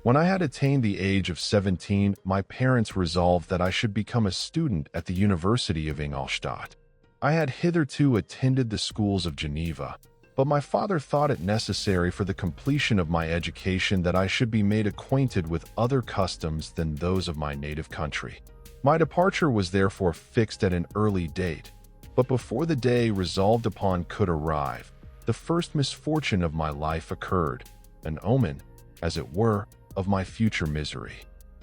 When I had attained the age of 17, my parents resolved that I should become a student at the University of Ingolstadt. I had hitherto attended the schools of Geneva, but my father thought it necessary for the completion of my education that I should be made acquainted with other customs than those of my native country. My departure was therefore fixed at an early date, but before the day resolved upon could arrive, the first misfortune of my life occurred, an omen, as it were, of my future misery.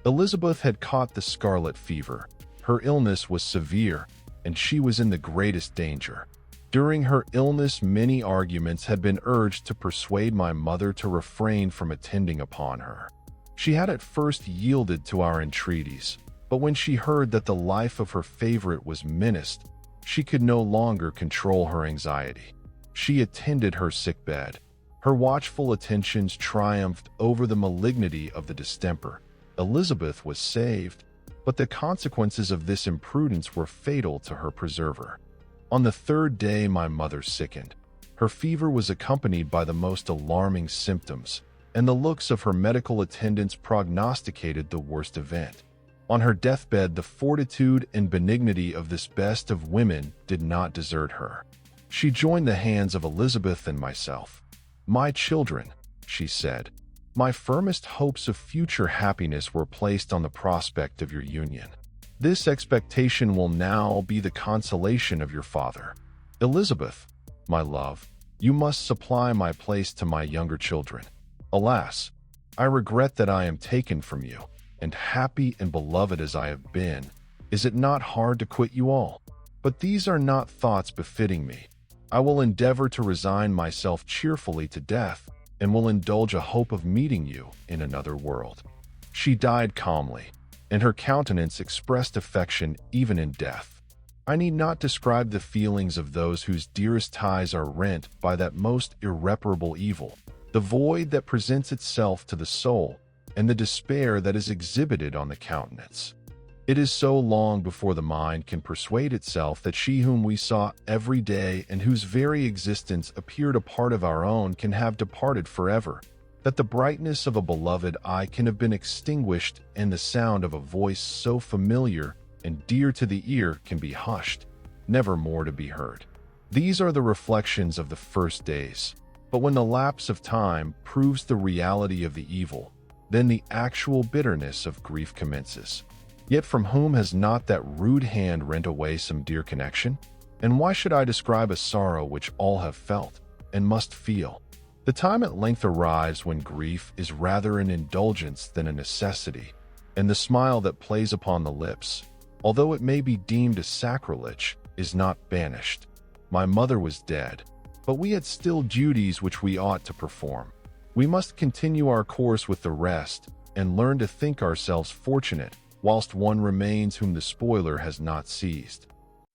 Elizabeth had caught the scarlet fever. Her illness was severe, and she was in the greatest danger. During her illness, many arguments had been urged to persuade my mother to refrain from attending upon her. She had at first yielded to our entreaties, but when she heard that the life of her favorite was menaced, she could no longer control her anxiety. She attended her sick bed. Her watchful attentions triumphed over the malignity of the distemper. Elizabeth was saved, but the consequences of this imprudence were fatal to her preserver. On the third day my mother sickened. Her fever was accompanied by the most alarming symptoms, and the looks of her medical attendants prognosticated the worst event. On her deathbed, the fortitude and benignity of this best of women did not desert her. She joined the hands of Elizabeth and myself. "My children," she said, "my firmest hopes of future happiness were placed on the prospect of your union. This expectation will now be the consolation of your father. Elizabeth, my love, you must supply my place to my younger children. Alas, I regret that I am taken from you, and happy and beloved as I have been, is it not hard to quit you all? But these are not thoughts befitting me. I will endeavor to resign myself cheerfully to death, and will indulge a hope of meeting you in another world." She died calmly, and her countenance expressed affection even in death. I need not describe the feelings of those whose dearest ties are rent by that most irreparable evil, the void that presents itself to the soul, and the despair that is exhibited on the countenance. It is so long before the mind can persuade itself that she whom we saw every day and whose very existence appeared a part of our own can have departed forever, that the brightness of a beloved eye can have been extinguished and the sound of a voice so familiar and dear to the ear can be hushed, never more to be heard. These are the reflections of the first days, but when the lapse of time proves the reality of the evil, then the actual bitterness of grief commences. Yet from whom has not that rude hand rent away some dear connection? And why should I describe a sorrow which all have felt, and must feel? The time at length arrives when grief is rather an indulgence than a necessity, and the smile that plays upon the lips, although it may be deemed a sacrilege, is not banished. My mother was dead, but we had still duties which we ought to perform. We must continue our course with the rest, and learn to think ourselves fortunate, whilst one remains whom the spoiler has not seized.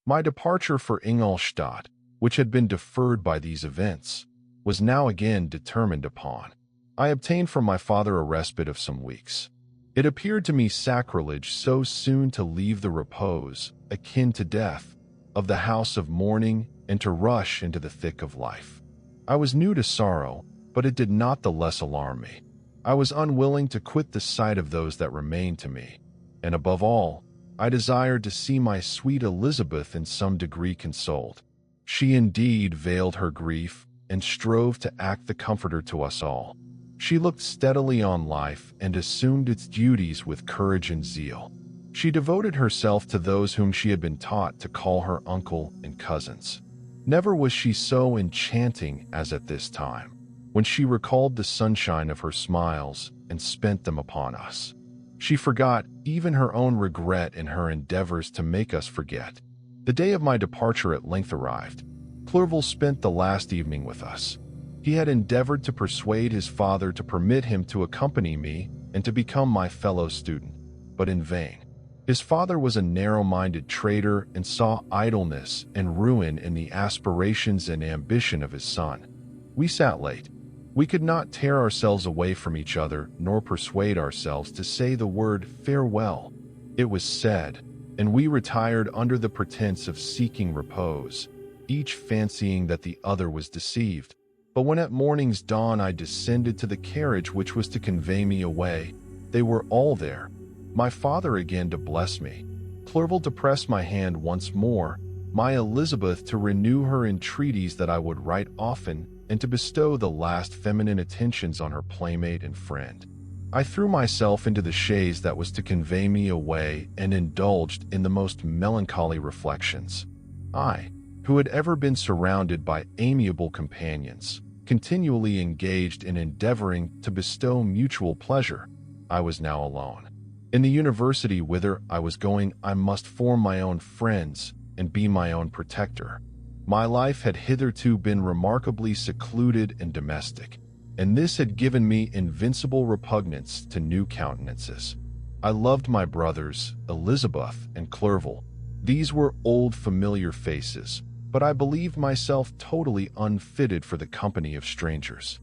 My departure for Ingolstadt, which had been deferred by these events, was now again determined upon. I obtained from my father a respite of some weeks. It appeared to me sacrilege so soon to leave the repose, akin to death, of the house of mourning and to rush into the thick of life. I was new to sorrow, but it did not the less alarm me. I was unwilling to quit the sight of those that remained to me, and above all, I desired to see my sweet Elizabeth in some degree consoled. She indeed veiled her grief and strove to act the comforter to us all. She looked steadily on life and assumed its duties with courage and zeal. She devoted herself to those whom she had been taught to call her uncle and cousins. Never was she so enchanting as at this time, when she recalled the sunshine of her smiles and spent them upon us. She forgot even her own regret in her endeavors to make us forget. The day of my departure at length arrived. Clerval spent the last evening with us. He had endeavored to persuade his father to permit him to accompany me and to become my fellow student, but in vain. His father was a narrow-minded trader and saw idleness and ruin in the aspirations and ambition of his son. We sat late. We could not tear ourselves away from each other nor persuade ourselves to say the word farewell. It was said, and we retired under the pretense of seeking repose, each fancying that the other was deceived. But when at morning's dawn I descended to the carriage which was to convey me away, they were all there. My father again to bless me, Clerval to press my hand once more, my Elizabeth to renew her entreaties that I would write often, and to bestow the last feminine attentions on her playmate and friend. I threw myself into the chaise that was to convey me away and indulged in the most melancholy reflections. I, who had ever been surrounded by amiable companions, continually engaged in endeavoring to bestow mutual pleasure, I was now alone. In the university whither I was going, I must form my own friends and be my own protector. My life had hitherto been remarkably secluded and domestic, and this had given me invincible repugnance to new countenances. I loved my brothers, Elizabeth and Clerval. These were old familiar faces, but I believed myself totally unfitted for the company of strangers.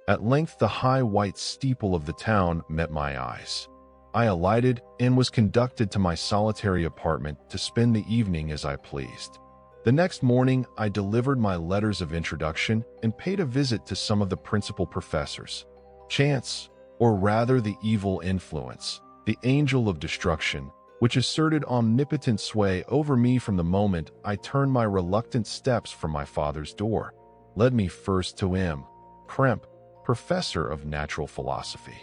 At length the high white steeple of the town met my eyes. I alighted and was conducted to my solitary apartment to spend the evening as I pleased. The next morning I delivered my letters of introduction and paid a visit to some of the principal professors. Chance, or rather the evil influence, the angel of destruction, which asserted omnipotent sway over me from the moment I turned my reluctant steps from my father's door, led me first to M. Krempe, professor of natural philosophy.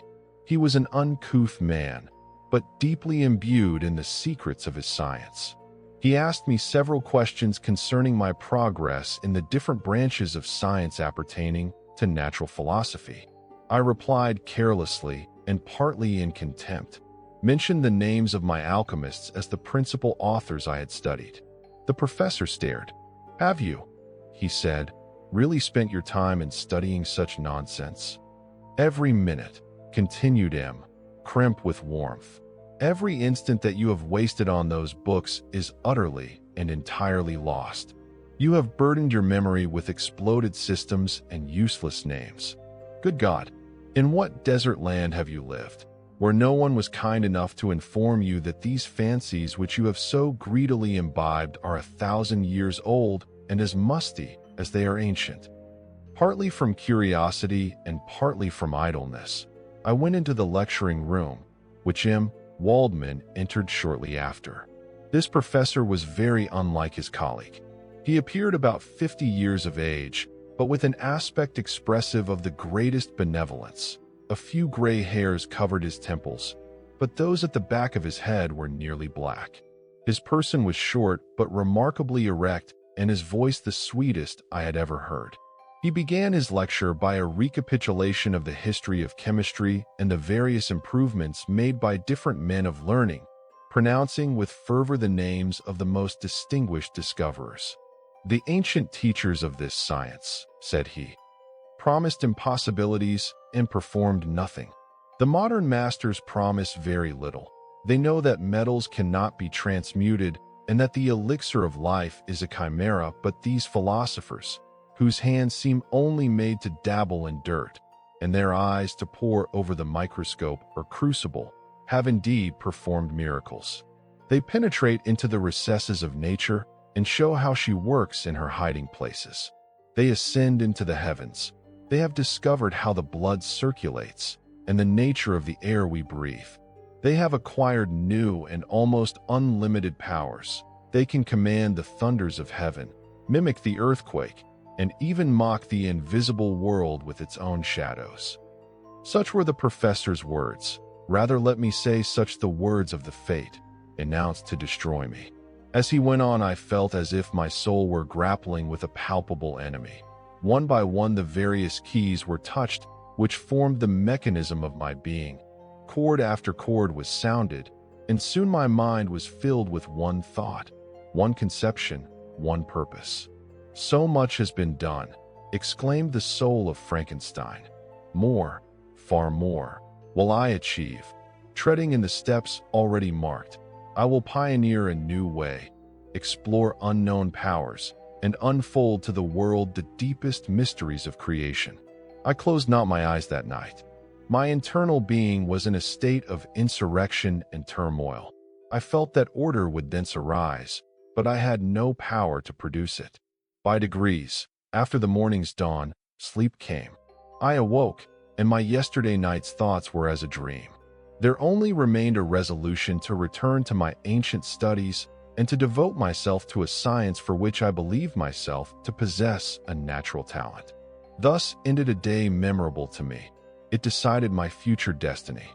He was an uncouth man, but deeply imbued in the secrets of his science. He asked me several questions concerning my progress in the different branches of science appertaining to natural philosophy. I replied carelessly and partly in contempt, mentioned the names of my alchemists as the principal authors I had studied. The professor stared. "Have you," he said, "really spent your time in studying such nonsense?" "Every minute," continued M. Krempe with warmth. "Every instant that you have wasted on those books is utterly and entirely lost. You have burdened your memory with exploded systems and useless names. Good God, in what desert land have you lived, where no one was kind enough to inform you that these fancies which you have so greedily imbibed are 1,000 years old and as musty as they are ancient?" Partly from curiosity and partly from idleness, I went into the lecturing room, which M. Waldman entered shortly after. This professor was very unlike his colleague. He appeared about 50 years of age, but with an aspect expressive of the greatest benevolence. A few gray hairs covered his temples, but those at the back of his head were nearly black. His person was short but remarkably erect, and his voice the sweetest I had ever heard. He began his lecture by a recapitulation of the history of chemistry and the various improvements made by different men of learning, pronouncing with fervor the names of the most distinguished discoverers. "The ancient teachers of this science," said he, "promised impossibilities and performed nothing. The modern masters promise very little. They know that metals cannot be transmuted and that the elixir of life is a chimera, but these philosophers, whose hands seem only made to dabble in dirt, and their eyes to pore over the microscope or crucible, have indeed performed miracles. They penetrate into the recesses of nature and show how she works in her hiding places. They ascend into the heavens. They have discovered how the blood circulates and the nature of the air we breathe. They have acquired new and almost unlimited powers. They can command the thunders of heaven, mimic the earthquake, and even mock the invisible world with its own shadows." Such were the professor's words. Rather, let me say, such the words of the fate, announced to destroy me. As he went on, I felt as if my soul were grappling with a palpable enemy. One by one, the various keys were touched, which formed the mechanism of my being. Chord after chord was sounded, and soon my mind was filled with one thought, one conception, one purpose. "So much has been done," exclaimed the soul of Frankenstein. "More, far more, will I achieve. Treading in the steps already marked, I will pioneer a new way, explore unknown powers, and unfold to the world the deepest mysteries of creation." I closed not my eyes that night. My internal being was in a state of insurrection and turmoil. I felt that order would thence arise, but I had no power to produce it. By degrees, after the morning's dawn, sleep came. I awoke, and my yesterday night's thoughts were as a dream. There only remained a resolution to return to my ancient studies and to devote myself to a science for which I believed myself to possess a natural talent. Thus ended a day memorable to me. It decided my future destiny.